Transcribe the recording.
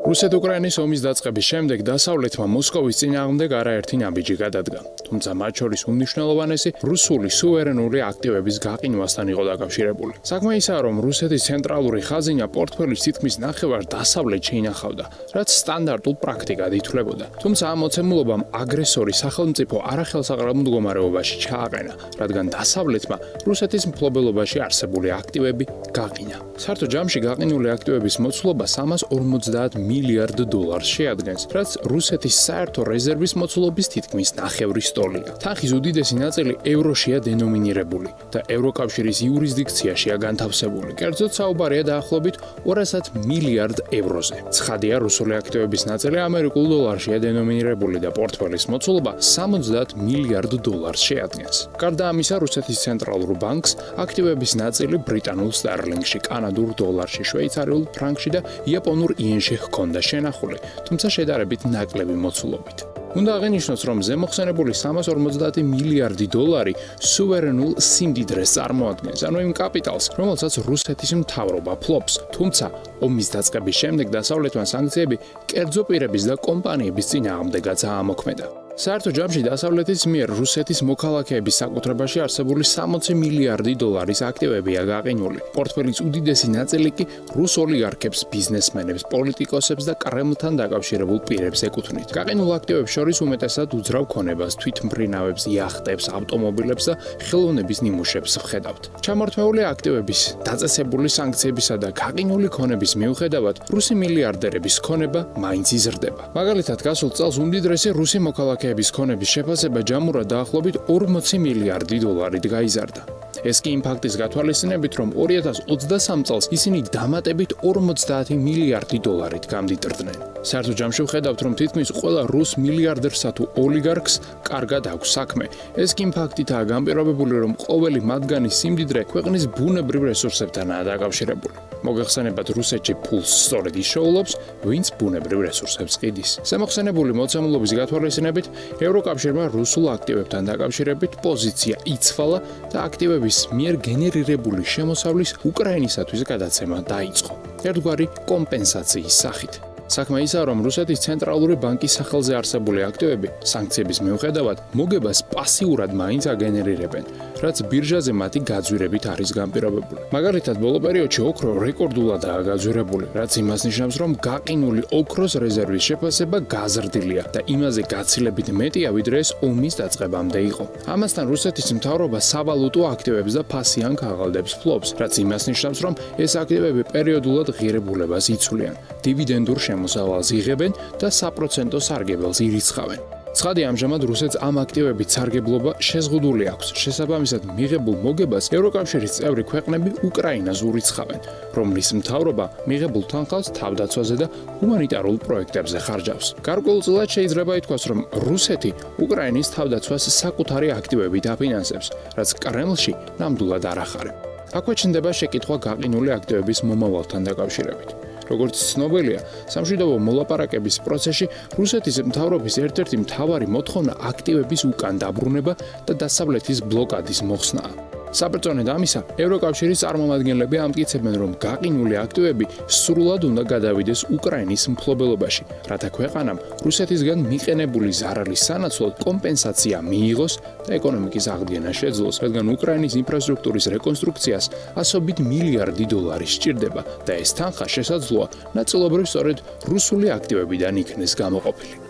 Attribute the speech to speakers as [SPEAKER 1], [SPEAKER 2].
[SPEAKER 1] რუსეთ-უკრაინის ომის დაწყების შემდეგ დასავლეთმა მოსკოვის წინააღმდეგ არაერთი ნაბიჯი გადადგა. თუმცა მათ შორის უმნიშვნელოვანესი რუსული სუვერენული აქტივების გაყინვასთან იყო დაკავშირებული. საქმე ისაა, რომ რუსეთის ცენტრალური ხაზინა პორტფელის თითქმის ნახევარს დასავლეთში ინახავდა, რაც სტანდარტულ პრაქტიკად ითვლებოდა. თუმცა ამ მოცემულობამ აგრესორი სახელმწიფო არახელსაყრელ მდგომარეობაში ჩააყენა, რადგან დასავლეთმა რუსეთის მფლობელობაში არსებული აქტივები გაყინა. საერთო ჯამში გაყინული აქტივების მოცულობა 350 მილიარდ დოლარს შეადგენს, რაც რუსეთის საერთო რეზერვის მოცულობის თითქმის ნახევრის ტოლია. თანხის უდიდესი ნაწილი ევროშია დენომინირებული და ევროკავშირის იურისდიქციაშია განთავსებული. კერძოდ საუბარია დაახლოებით 200 მილიარდ ევროზე. ცხადია, რუსული აქტივების ნაწილი ამერიკულ დოლარშია დენომინირებული და პორტფელის მოცულობა 70 მილიარდ დოლარს შეადგენს. გარდა ამისა, რუსეთის ცენტრალურ ბანკს აქტივების ნაწილი ბრიტანულ სტარლინგში, კანადურ დოლარში, შვეიცარიულ ფრანკში და იაპონურ იენში ჰქონდა შენახული, თუმცა შედარებით ნაკლები მოცულობით. უნდა აღინიშნოს, რომ ზემოხსენებული 350 მილიარდი დოლარი სუვერენულ სიმდიდრეს წარმოადგენს, ანუ იმ კაპიტალს, რომელსაც რუსეთის მთავრობა ფლობს. თუმცა ომის დაწყების შემდეგ დასავლეთმა სანქციები კერძო პირების და კომპანიების წინააღმდეგაც აამოქმედა. საერთო ჯამში დასავლეთის მიერ რუსეთის მოქალაქეების საკუთრებაში არსებული 60 მილიარდი დოლარის აქტივებია გაყინული. პორტფელის უდიდესი ნაწილი კი რუს ოლიგარქებს, ბიზნესმენებს, პოლიტიკოსებს და კრემლთან დაკავშირებულ პირებს ეკუთვნით. გაყინულ აქტივებს შორის უმეტესად უძრავ ქონებას, თვითმფრინავებს, იახტებს, ავტომობილებს და ხელოვნების ნიმუშებს ვხედავთ. ჩამორთმეული აქტივების, დაწესებული სანქციებისა და გაყინული ქონების მიუხედავად, რუსი მილიარდერების ქონება მაინც იზრდება. მაგალითად, გასულ წელს უმდიდრესი რუსი მოქალაქეების ქონების შეფასება ჯამურად დაახლოებით 40 მილიარდი დოლარით გაიზარდა. ეს კი იმ ფაქტის გათვალისწინებით, რომ 2023 წელს ისინი დამატებით 50 მილიარდი დოლარით გამდიდრდნენ. საერთო ჯამში ვხედავთ, რომ თითქმის ყველა რუს მილიარდერსა თუ ოლიგარქს კარგად აქვს საქმე. ეს კი იმ ფაქტითაა განპირობებული, რომ ყოველი მათგანის სიმდიდრე ქვეყნის ბუნებრივ რესურსებთანაა დაკავშირებული. მოგეხსენებათ, რუსეთში ფულს სწორედ ისოულობს, ვინც ბუნებრივ რესურსებს ყიდის. ზემოხსენებული მოცემულობის გათვალისწინებით, ევროკავშირმა რუსულ აქტივებთან დაკავშირებით პოზიცია იცვალა და აქტივების მიერ გენერირებული შემოსავლის უკრაინისათვის გადაცემა დაიწყო. ერთგვარი კომპენსაციის სახით. საქმე ისაა, რომ რუსეთის ცენტრალური ბანკის სახელზე არსებული აქტივები სანქციების მიუხედავად მოგებას პასიურად მაინც აგენერირებენ, რაც ბირჟაზე მათი გაძვირებით არის განპირობებული. მაგალითად, ბოლო პერიოდში ოქრო რეკორდულადაა გაძვირებული, რაც იმას ნიშნავს, რომ გაყინული ოქროს რეზერვის შეფასება გაზრდილია და იმაზე გაცილებით მეტია, ვიდრე ეს ომის დაწყებამდე იყო. ამასთან რუსეთის მთავრობა სავალუტო აქტივებს და ფასიან ქაღალდებს ფლობს, რაც იმას ნიშნავს, რომ ეს აქტივები პერიოდულად ღირებულებას იცვლიან, დივიდენდურ მოსავალს იღებენ და საპროცენტო სარგებელს ირიცხავენ. ცხადია, ამჟამად რუსეთს ამ აქტივებით სარგებლობა შეზღუდული აქვს. შესაბამისად, მიღებულ მოგებას ევროკავშირის წევრი ქვეყნები უკრაინას ურიცხავენ, რომლის მთავრობა მიღებულ თანხას თავდაცვაზე და ჰუმანიტარულ პროექტებზე ხარჯავს. გარკვეულწილად შეიძლება ითქვას, რომ რუსეთი უკრაინის თავდაცვას საკუთარი აქტივებით აფინანსებს, რაც კრემლში ნამდვილად არ ახარებ. აქვე ჩნდება შეკითხვა გაყინული აქტივების მომავალთან დაკავშირებით. როგორც ცნობილია, სამშვიდობო მოლაპარაკების პროცესში რუსეთის მთავრობის ერთ-ერთი მთავარი მოთხოვნა აქტივების უკან დაბრუნება და დასავლეთის ბლოკადის მოხსნაა. საბრძოლოდ ამისა, ევროკავშირის წარმომადგენლები ამტკიცებენ, რომ გაყინული აქტივები სრულად უნდა გადავიდეს უკრაინის მფლობელობაში, რათა ქვეყანამ რუსეთისგან მიყენებული ზარალის სანაცვლოდ კომპენსაცია მიიღოს და ეკონომიკის აღდგენა შეძლოს, რადგან უკრაინის ინფრასტრუქტურის რეკონსტრუქციას ასობით მილიარდი დოლარი სჭირდება და ეს თანხა შესაძლოა ნაწილობრივ სწორედ რუსული აქტივებიდან იქნეს გამოყოფილი.